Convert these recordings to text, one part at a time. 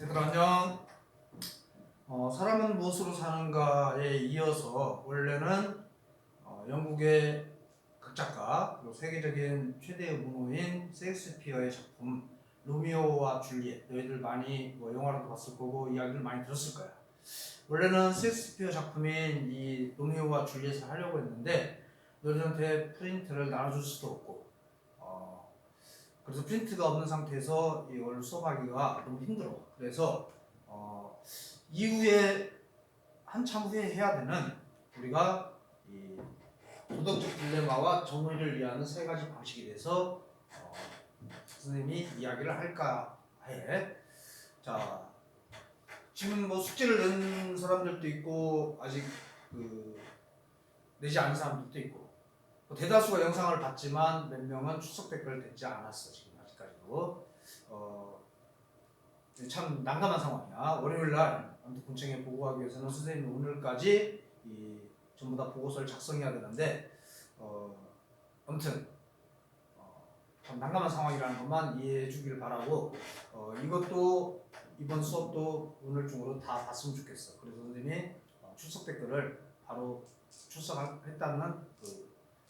얘들아 안녕. 사람은 무엇으로 사는가에 이어서 원래는 영국의 극작가 그리고 세계적인 최대의 문호인 셰익스피어의 작품 로미오와 줄리엣, 너희들 많이 영화로도 봤을 거고 이야기를 많이 들었을 거야. 원래는 셰익스피어 작품인 이 로미오와 줄리엣을 하려고 했는데 너희들한테 프린트를 나눠줄 수도 없고 그래서 프린트가 없는 상태에서 이걸 수업하기가 너무 힘들어. 그래서 이후에 한참 후에 해야 되는 우리가 이 도덕적 딜레마와 정의를 이해하는 세 가지 방식에 대해서 선생님이 이야기를 할까 해. 자, 지금 숙제를 낸 사람들도 있고 아직 내지 않은 사람들도 있고 대다수가 영상을 봤지만 몇 명은 출석 댓글을 댔지 않았어. 지금 아직까지도. 참 난감한 상황이야. 월요일날 아무튼 군청에 보고하기 위해서는 선생님이 오늘까지 전부 다 보고서를 작성해야 되는데 아무튼 참 난감한 상황이라는 것만 이해해 주길 바라고 이것도 이번 수업도 오늘 중으로 다 봤으면 좋겠어. 그래서 선생님이 출석 댓글을 바로 출석했다는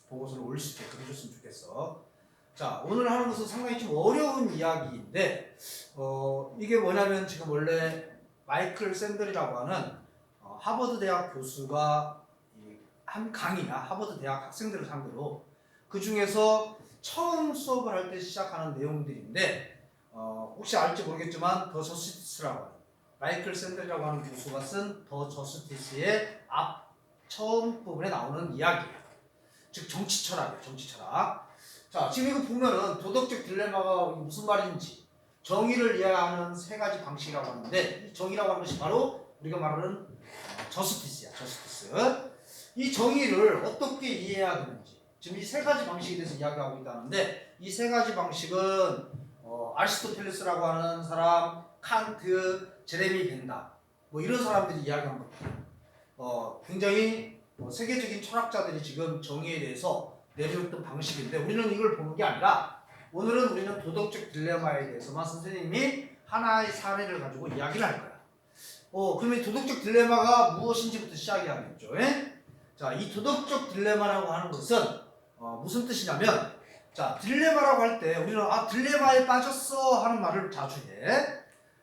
보고서를 올릴 수 있게 해줬으면 좋겠어. 자, 오늘 하는 것은 상당히 좀 어려운 이야기인데 이게 뭐냐면 지금 원래 마이클 샌들이라고 하는 하버드 대학 교수가 한 강의나 하버드 대학 학생들을 상대로 그 중에서 처음 수업을 할 때 시작하는 내용들인데 혹시 알지 모르겠지만 더 저스티스라고 하는 마이클 샌들이라고 하는 교수가 쓴 더 저스티스의 앞 처음 부분에 나오는 이야기예요. 즉 정치 철학이에요. 정치 철학. 자, 지금 이거 보면은 도덕적 딜레마가 무슨 말인지 정의를 이해하는 세 가지 방식이라고 하는데 이 정의라고 하는 것이 바로 우리가 말하는 저스티스야. 저스티스. 이 정의를 어떻게 이해해야 되는지 지금 이 세 가지 방식에 대해서 이야기하고 있다는데 이 세 가지 방식은 아리스토텔레스라고 하는 사람, 칸트, 제레미 벤다 이런 사람들이 이야기한 겁니다. 굉장히 세계적인 철학자들이 지금 정의에 대해서 내려줬던 방식인데 우리는 이걸 보는 게 아니라 오늘은 우리는 도덕적 딜레마에 대해서만 선생님이 하나의 사례를 가지고 이야기를 할 거야. 그러면 이 도덕적 딜레마가 무엇인지부터 시작해야겠죠. 자, 이 도덕적 딜레마라고 하는 것은 무슨 뜻이냐면 자, 딜레마라고 할 때 우리는 딜레마에 빠졌어 하는 말을 자주 해.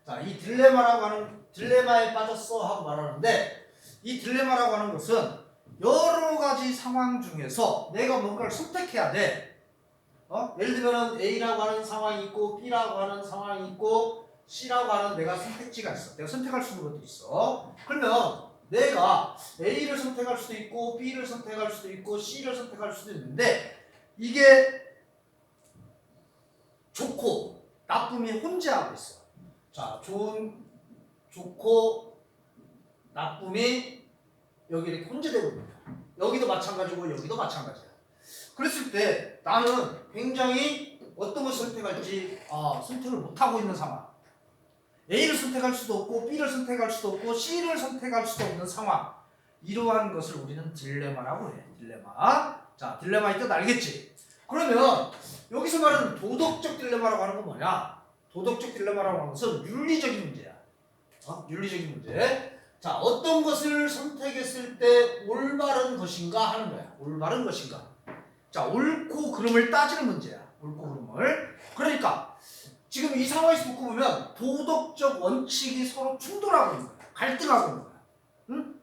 자, 이 딜레마라고 하는 딜레마에 빠졌어 하고 말하는데 이 딜레마라고 하는 것은 여러 가지 상황 중에서 내가 뭔가를 선택해야 돼. 예를 들면 A라고 하는 상황이 있고 B라고 하는 상황이 있고 C라고 하는 내가 선택지가 있어. 내가 선택할 수 있는 것도 있어. 그러면 내가 A를 선택할 수도 있고 B를 선택할 수도 있고 C를 선택할 수도 있는데 이게 좋고 나쁨이 혼재하고 있어. 자, 좋고 나쁨이 여기 이렇게 혼재되고 있는 거야. 여기도 마찬가지고 여기도 마찬가지야. 그랬을 때 나는 굉장히 어떤 것을 선택할지 선택을 못하고 있는 상황. A를 선택할 수도 없고 B를 선택할 수도 없고 C를 선택할 수도 없는 상황. 이러한 것을 우리는 딜레마라고 해. 딜레마. 자, 딜레마의 뜻 알겠지? 그러면 여기서 말하는 도덕적 딜레마라고 하는 건 뭐냐? 도덕적 딜레마라고 하는 것은 윤리적인 문제야. 윤리적인 문제. 자, 어떤 것을 선택했을 때 올바른 것인가 하는 거야. 올바른 것인가. 자, 옳고 그름을 따지는 문제야. 옳고 그름을. 그러니까 지금 이 상황에서 놓고 보면 도덕적 원칙이 서로 충돌하고 있는 거야. 갈등하고 있는 거야. 응?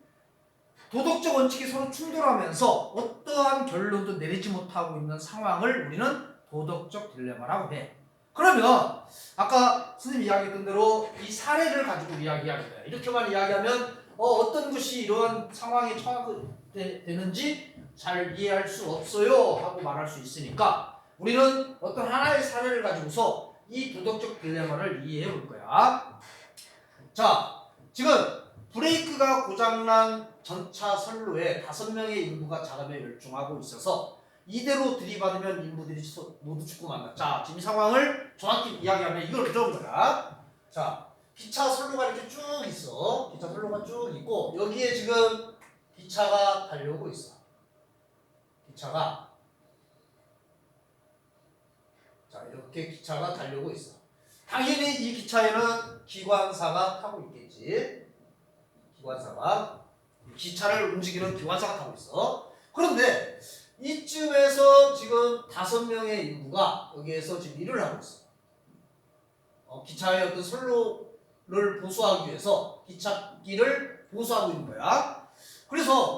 도덕적 원칙이 서로 충돌하면서 어떠한 결론도 내리지 못하고 있는 상황을 우리는 도덕적 딜레마라고 해. 그러면 아까 선생님이 이야기했던 대로 이 사례를 가지고 이야기하는 거야. 이렇게만 이야기하면 어떤 것이 이러한 상황에 처하되는지 잘 이해할 수 없어요 하고 말할 수 있으니까 우리는 어떤 하나의 사례를 가지고서 이 도덕적 딜레마를 이해해 볼 거야. 자, 지금 브레이크가 고장난 전차 선로에 5명의 인부가 작업에 열중하고 있어서 이대로 들이받으면 인부들이 모두 죽고 만다. 자, 지금 이 상황을 정확히 이야기하면 이걸 들어온 거야. 자, 기차 선로가 이렇게 쭉 있어. 기차 선로가 쭉 있고 여기에 지금 기차가 달려오고 있어. 기차가 자, 이렇게 기차가 달려오고 있어. 당연히 이 기차에는 기관사가 타고 있겠지. 기관사가 기차를 움직이는 기관사가 타고 있어. 그런데 이쯤에서 지금 5명의 인부가 여기에서 지금 일을 하고 있어. 기차의 어떤 선로를 보수하기 위해서 기찻길을 보수하고 있는 거야.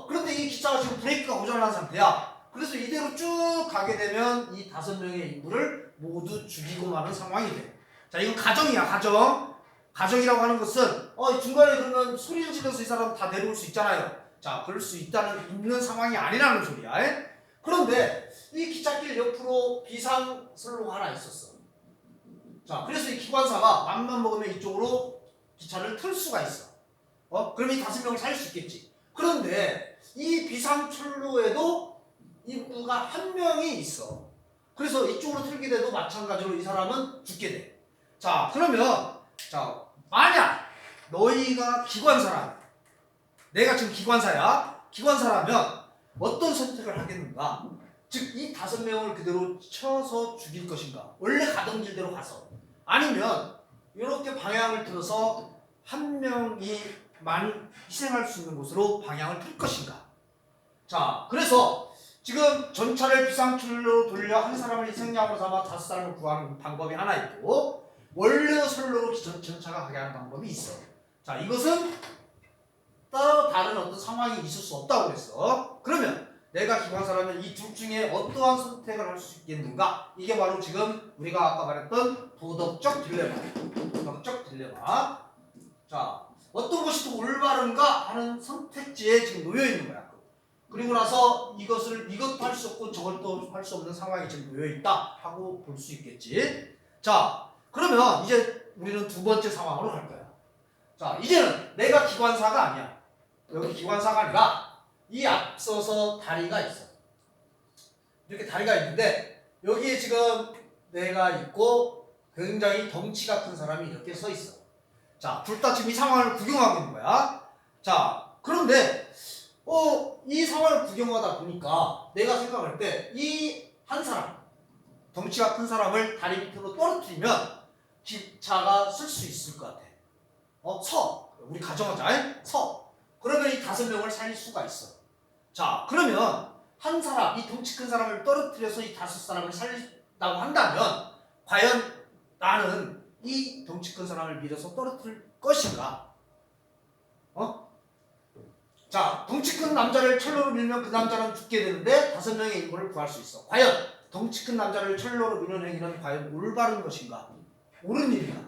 그런데 이 기차가 지금 브레이크가 고장난 상태야. 그래서 이대로 쭉 가게 되면 이 5명의 인부를 모두 죽이고 마는 상황이 돼. 자, 이건 가정이야, 가정. 가정이라고 하는 것은 중간에 그러면 소리를 지르면서 이 사람 다 내려올 수 있잖아요. 자, 그럴 수 있는 상황이 아니라는 소리야. 그런데 이 기찻길 옆으로 비상선로가 하나 있었어. 자, 그래서 이 기관사가 맘만 먹으면 이쪽으로 기차를 틀 수가 있어. 그러면 이 5명을 살릴 수 있겠지. 그런데 이 비상철로에도 인부가 1명이 있어. 그래서 이쪽으로 틀게 돼도 마찬가지로 이 사람은 죽게 돼. 자, 그러면 만약 너희가 기관사라면, 내가 지금 기관사야. 기관사라면 어떤 선택을 하겠는가? 즉, 이 5명을 그대로 쳐서 죽일 것인가? 원래 가던 길대로 가서. 아니면 이렇게 방향을 틀어서 1명이만 희생할 수 있는 곳으로 방향을 틀 것인가? 자, 그래서 지금 전차를 비상철로로 돌려 한 사람을 희생양으로 삼아 5사람을 구하는 방법이 하나 있고, 원래 선로로 전차가 가게 하는 방법이 있어. 자, 이것은 따로 다른 어떤 상황이 있을 수 없다고 그랬어. 그러면 내가 기관사라면 이 둘 중에 어떠한 선택을 할 수 있겠는가? 이게 바로 지금 우리가 아까 말했던 도덕적 딜레마. 도덕적 딜레마. 자, 어떤 것이 더 올바른가 하는 선택지에 지금 놓여 있는 거야. 그리고 나서 이것도 할 수 없고 저것도 할 수 없는 상황이 지금 놓여 있다 하고 볼 수 있겠지. 자, 그러면 이제 우리는 2번째 상황으로 갈 거야. 자, 이제는 내가 기관사가 아니야. 여기 기관사가 아니라 이 앞서서 다리가 있어. 이렇게 다리가 있는데 여기에 지금 내가 있고 굉장히 덩치가 큰 사람이 이렇게 서 있어. 자, 둘 다 지금 이 상황을 구경하고 있는 거야. 자, 그런데 이 상황을 구경하다 보니까 내가 생각할 때 이 한 사람, 덩치가 큰 사람을 다리 밑으로 떨어뜨리면 기차가 쓸 수 있을 것 같아. 우리 가정하자. 그러면 이 5명을 살릴 수가 있어. 자, 그러면 한 사람, 이 덩치 큰 사람을 떨어뜨려서 이 5사람을 살린다고 한다면 과연 나는 이 덩치 큰 사람을 밀어서 떨어뜨릴 것인가? 자, 덩치 큰 남자를 철로로 밀면 그 남자는 죽게 되는데 5명의 인구를 구할 수 있어. 과연 덩치 큰 남자를 철로로 미는 행위는 과연 올바른 것인가? 옳은 일이다.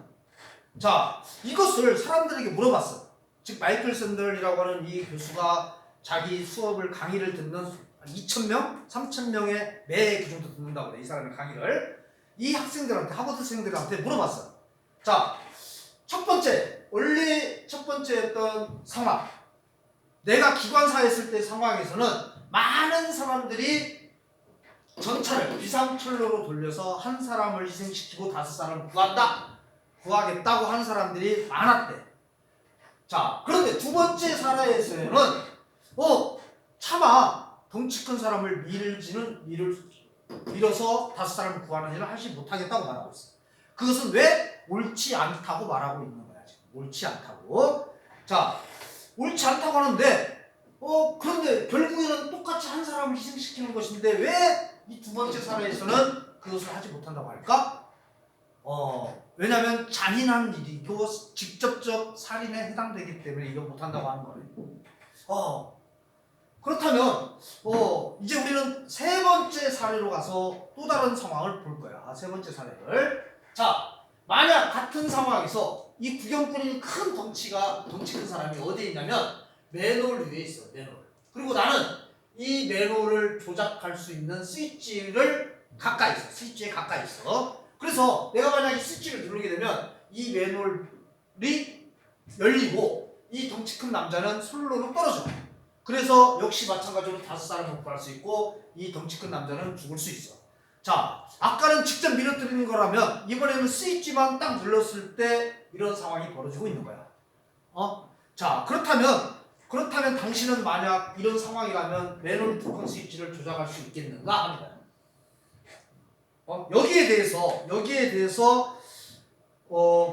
자, 이것을 사람들에게 물어봤어. 즉 마이클 샌들이라고 하는 이 교수가 자기 수업을 강의를 듣는 2,000명? 3,000명의 매 그 정도 듣는다고 그래. 이 사람의 강의를 이 학생들한테, 하버드생들한테 물어봤어. 자, 첫 번째 어떤 상황, 내가 기관사했을 때 상황에서는 많은 사람들이 전차를 비상철로로 돌려서 한 사람을 희생시키고 5사람을 구하겠다고 하는 사람들이 많았대. 자, 그런데 2번째 사례에서는 차마 덩치 큰 사람을 밀어서 5사람을 구하는 일을 하지 못하겠다고 말하고 있어. 그것은 왜? 옳지 않다고 말하고 있는 거야. 지금 옳지 않다고. 자, 옳지 않다고 하는데 그런데 결국에는 똑같이 한 사람을 희생시키는 것인데 왜 이 2번째 사례에서는 그것을 하지 못한다고 할까? 왜냐하면 잔인한 일이고 직접적 살인에 해당되기 때문에 이거 못한다고 하는 거예요. 그렇다면 이제 우리는 3번째 사례로 가서 또 다른 상황을 볼 거야. 3번째 사례를. 자, 만약 같은 상황에서 이 구경꾼인 큰 덩치 큰 사람이 어디에 있냐면 맨홀 위에 있어. 맨홀. 그리고 나는 이 맨홀을 조작할 수 있는 스위치를 가까이 있어. 스위치에 가까이 있어. 그래서 내가 만약 이 스위치를 누르게 되면 이 맨홀이 열리고 이 덩치 큰 남자는 선로로 떨어져. 그래서 역시 마찬가지로 5사람을 구할 수 있고 이 덩치 큰 남자는 죽을 수 있어. 자, 아까는 직접 밀어뜨리는 거라면 이번에는 스위치만 딱 눌렀을 때 이런 상황이 벌어지고 있는 거야. 자, 그렇다면 당신은 만약 이런 상황이라면 맨홀 뚜껑 스위치를 조작할 수 있겠는가 합니다. 여기에 대해서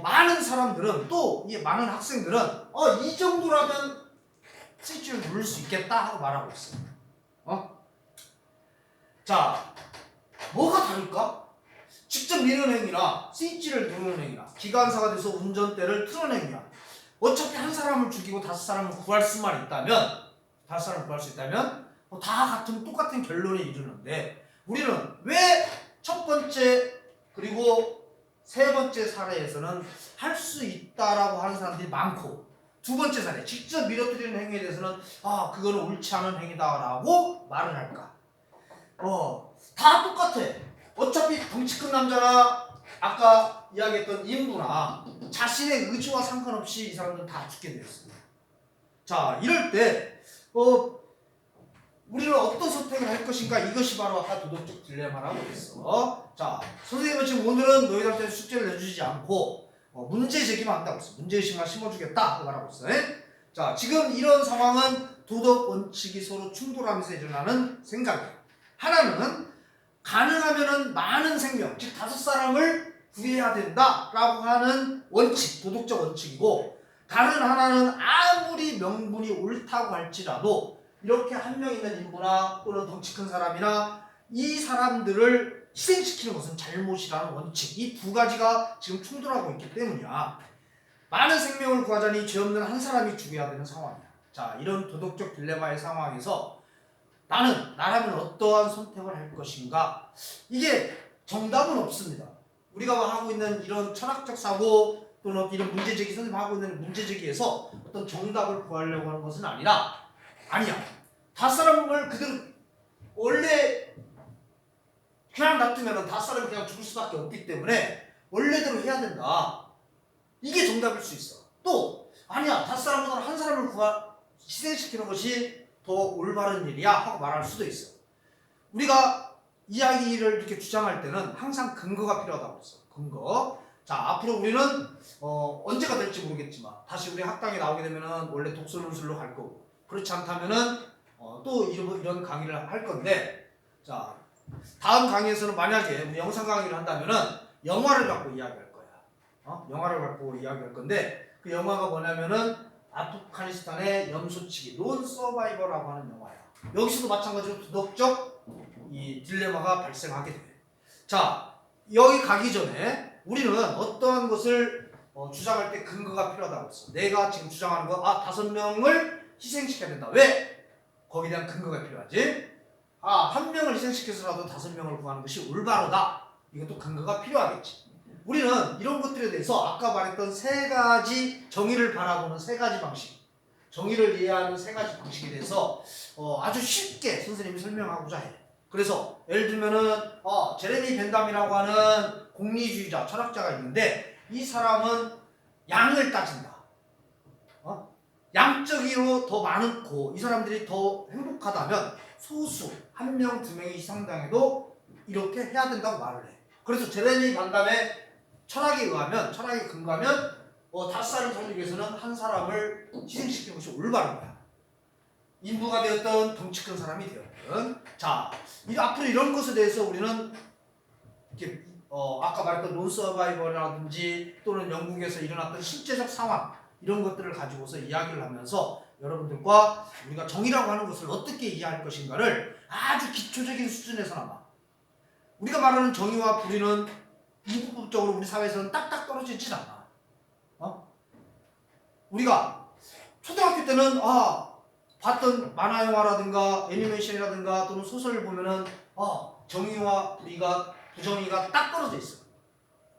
많은 사람들은 또 이 많은 학생들은 이 정도라면 스위치를 누를 수 있겠다 하고 말하고 있어요. 자, 뭐가 다를까? 직접 미는 행위나 스위치를 누르는 행위나 기관사가 돼서 운전대를 틀어내는 행위나 어차피 한 사람을 죽이고 다섯 사람을 구할 수만 있다면 다섯 사람을 구할 수 있다면 다 같은 똑같은 결론에 이르는데 우리는 왜 첫 번째 그리고 세 번째 사례에서는 할 수 있다라고 하는 사람들이 많고 두 번째 사례 직접 밀어뜨리는 행위에 대해서는 그거는 옳지 않은 행위다라고 말을 할까? 다 똑같아. 어차피 덩치 큰 남자나 아까 이야기했던 인부나 자신의 의지와 상관없이 이 사람들은 다 죽게 되었습니다. 자, 이럴 때 우리는 어떤 선택을 할 것인가? 이것이 바로 아까 도덕적 딜레마라고 했어. 자, 선생님은 지금 오늘은 너희들한테 숙제를 내주지 않고 문제 제기만 한다고 했어. 문제의식만 심어주겠다 하고 말하고 있어. 자, 지금 이런 상황은 도덕 원칙이 서로 충돌하면서 일어나는 생각이야. 하나는 가능하면은 많은 생명, 즉 다섯 사람을 구해야 된다라고 하는 원칙, 도덕적 원칙이고 다른 하나는 아무리 명분이 옳다고 할지라도 이렇게 한 명 있는 인부나 또는 덩치 큰 사람이나 이 사람들을 희생시키는 것은 잘못이라는 원칙, 이 두 가지가 지금 충돌하고 있기 때문이야. 많은 생명을 구하자니 죄 없는 한 사람이 죽여야 되는 상황이야. 자, 이런 도덕적 딜레마의 상황에서 나라면 어떠한 선택을 할 것인가? 이게 정답은 없습니다. 우리가 하고 있는 이런 철학적 사고 또는 이런 문제제기, 선생님 하고 있는 문제제기에서 어떤 정답을 구하려고 하는 것은 아니야. 다섯 사람을 그대로 원래 그냥 놔두면 다섯 사람이 그냥 죽을 수밖에 없기 때문에 원래대로 해야 된다. 이게 정답일 수 있어. 또 다섯 사람보다 한 사람을 희생시키는 것이 더 올바른 일이야 하고 말할 수도 있어. 우리가 이야기를 이렇게 주장할 때는 항상 근거가 필요하다고 했어. 근거. 자, 앞으로 우리는 언제가 될지 모르겠지만 다시 우리 학당에 나오게 되면은 원래 독서논술로 갈 거고 그렇지 않다면은 또 이런 강의를 할 건데 자, 다음 강의에서는 만약에 우리 영상 강의를 한다면은 영화를 갖고 이야기할 거야. 영화를 갖고 이야기할 건데 그 영화가 뭐냐면은 아프가니스탄의 염소치기 론 서바이버라고 하는 영화야. 여기서도 마찬가지로 도덕적 이 딜레마가 발생하게 돼. 자, 여기 가기 전에 우리는 어떠한 것을 주장할 때 근거가 필요하다고 했어. 내가 지금 주장하는 거 다섯 명을 희생시켜야 된다. 왜? 거기에 대한 근거가 필요하지. 한 명을 희생시켜서라도 다섯 명을 구하는 것이 올바르다. 이것도 근거가 필요하겠지. 우리는 이런 것들에 대해서 아까 말했던 세 가지 정의를 바라보는 세 가지 방식, 정의를 이해하는 세 가지 방식에 대해서 아주 쉽게 선생님이 설명하고자 해. 그래서 예를 들면은 제레미 벤담이라고 하는 공리주의자 철학자가 있는데 이 사람은 양을 따진다. 양적으로 더 많고 이 사람들이 더 행복하다면 소수 한 명, 두 명이 희생당해도 이렇게 해야 된다고 말을 해. 그래서 제레미 벤담의 철학에 근거하면 다섯 사람을 살리기 위해서는 한 사람을 희생시키는 것이 올바른 거야. 인부가 되었던 덩치 큰 사람이 되었든. 자, 앞으로 이런 것에 대해서 우리는 이렇게 아까 말했던 논 서바이벌이라든지 또는 영국에서 일어났던 실제적 상황 이런 것들을 가지고서 이야기를 하면서 여러분들과 우리가 정의라고 하는 것을 어떻게 이해할 것인가를 아주 기초적인 수준에서나마 우리가 말하는 정의와 불의는 이분법적으로 우리 사회에서는 딱딱 떨어지진 않아. 우리가 초등학교 때는 봤던 만화 영화라든가 애니메이션이라든가 또는 소설을 보면은 정의와 불의가 부정의가 딱 떨어져 있어.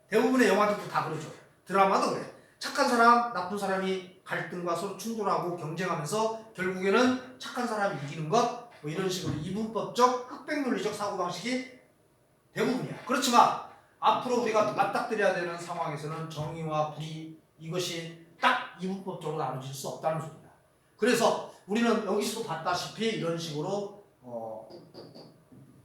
대부분의 영화들도 다 그러죠. 드라마도 그래. 착한 사람, 나쁜 사람이 갈등과 서로 충돌하고 경쟁하면서 결국에는 착한 사람이 이기는 것, 뭐 이런 식으로 이분법적 흑백논리적 사고방식이 대부분이야. 그렇지만 앞으로 우리가 맞닥뜨려야 되는 상황에서는 정의와 불의 이것이 딱 이분법적으로 나눠질 수 없다는 소리다. 그래서 우리는 여기서도 봤다시피 이런 식으로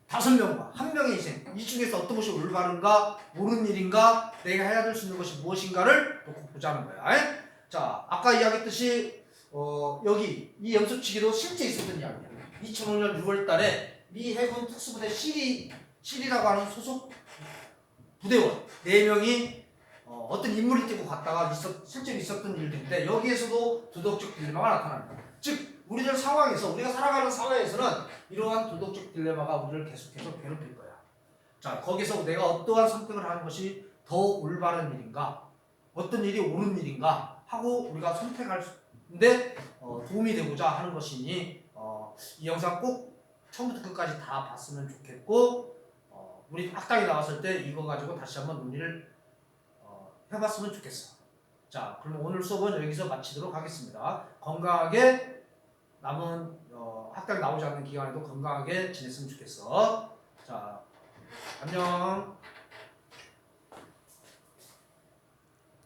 다섯 명과 한 명의 희생 이 중에서 어떤 것이 올바른가 옳은 일인가 내가 해야 될 수 있는 것이 무엇인가를 놓고 보자는 거야. 자, 아까 이야기했듯이 여기 이 염소치기도 실제 있었던 이야기야. 2005년 6월 달에 미 해군 특수부대 시리라고 하는 소속 부대원 4명이 어떤 인물이 뛰고 갔다가 실제로 있었던 일들인데 여기에서도 도덕적 딜레마가 나타납니다. 즉 우리들 상황에서 우리가 살아가는 상황에서는 이러한 도덕적 딜레마가 우리를 계속해서 괴롭힐 거야. 자 거기서 내가 어떠한 선택을 하는 것이 더 올바른 일인가 어떤 일이 옳은 일인가 하고 우리가 선택하는데 도움이 되고자 하는 것이니 이 영상 꼭 처음부터 끝까지 다 봤으면 좋겠고 우리 학당에 나왔을 때 이거 가지고 다시 한번 논의를 해봤으면 좋겠어. 자, 그럼 오늘 수업은 여기서 마치도록 하겠습니다. 건강하게 남은 학당 나오지 않는 기간에도 건강하게 지냈으면 좋겠어. 자, 안녕.